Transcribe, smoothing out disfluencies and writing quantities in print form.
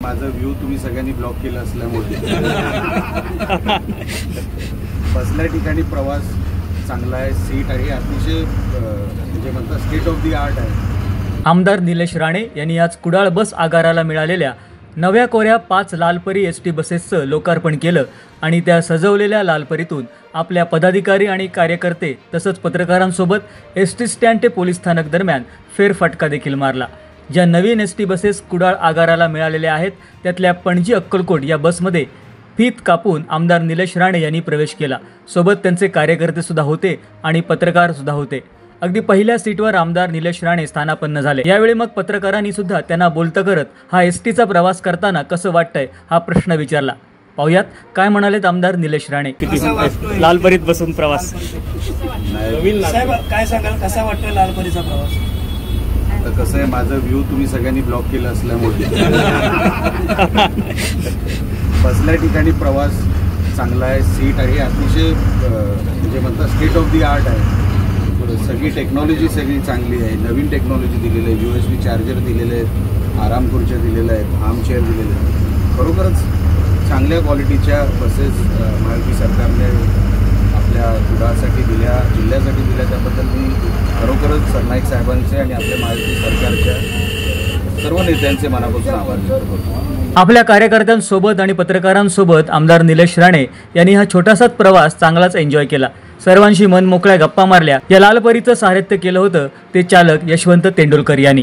माझा व्ह्यू तुम्ही सगळ्यांनी ब्लॉक केला असल्यामुळे बसल्या ठिकाणी प्रवास चांगला आहे, सीट आहे, अतिशय म्हणजे म्हणतात स्टेट ऑफ द आर्ट आहे। आमदार निलेश राणे यांनी आज कुडाळ बस आगाराला मिळालेल्या नव्या कोऱ्या 5 लालपरी एसटी बसेसचं लोकार्पण केलं आणि त्या सजवलेल्या लालपरीतून आपल्या पदाधिकारी आणि कार्यकर्ते तसंच पत्रकारांसोबत एसटी स्टँड ते पोलीस स्थानक दरम्यान फेरफटका देखील मारला। ज्या नवीन एसटी बसेस कुडाळ आगाराला मिळालेल्या आहेत त्यातल्या पणजी अक्कलकोट या बसमध्ये फीत कापून आमदार निलेश राणे यांनी प्रवेश केला। सोबत त्यांचे कार्यकर्ते सुद्धा होते आणि पत्रकार सुद्धा होते। अगदी पहिल्या सीटवर आमदार निलेश राणे स्थानापन्न झाले। यावेळी मग पत्रकारांनी सुद्धा त्यांना बोलतं करत हा एसटीचा प्रवास करताना कसं वाटतंय हा प्रश्न विचारला। पाहुयात काय म्हणालेत आमदार निलेश राणे। लालपरीत बसून प्रवास साहेब काय सांगाल, कसा वाटतोय लालपरीचा प्रवास? तर कसं आहे, माझा व्ह्यू तुम्ही सगळ्यांनी ब्लॉक केला असल्यामुळे बसल्या ठिकाणी प्रवास चांगला आहे, सीट आहे, अतिशय म्हणजे म्हणतात स्टेट ऑफ द आर्ट आहे। सगळी टेक्नॉलॉजी सगळी चांगली आहे, नवीन टेक्नॉलॉजी दिलेली आहे, USB चार्जर दिलेले आहेत, आराम खुर्च्या दिलेल्या आहेत, आर्म चेअर दिलेले आहेत। खरोखरच चांगल्या क्वालिटीच्या बसेस महायुती सरकारने आपल्या कुडाळसाठी दिल्या, जिल्ह्यासाठी दिल्या, त्याबद्दल मी खरोखरच सरनाईक साहेबांचे आणि आपल्या महायुती सरकारच्या सर्व नेत्यांचे मनापासून आभार व्यक्त करतो। आपल्या कार्यकर्त्यांसोबत आणि पत्रकारांसोबत आमदार निलेश राणे यांनी हा छोटासाच प्रवास चांगलाच एन्जॉय केला। सर्वांशी मन मोकळ्या गप्पा मारल्या। या लालपरीचं सारथ्य केलं होतं ते चालक यशवंत तेंडुलकर यांनी।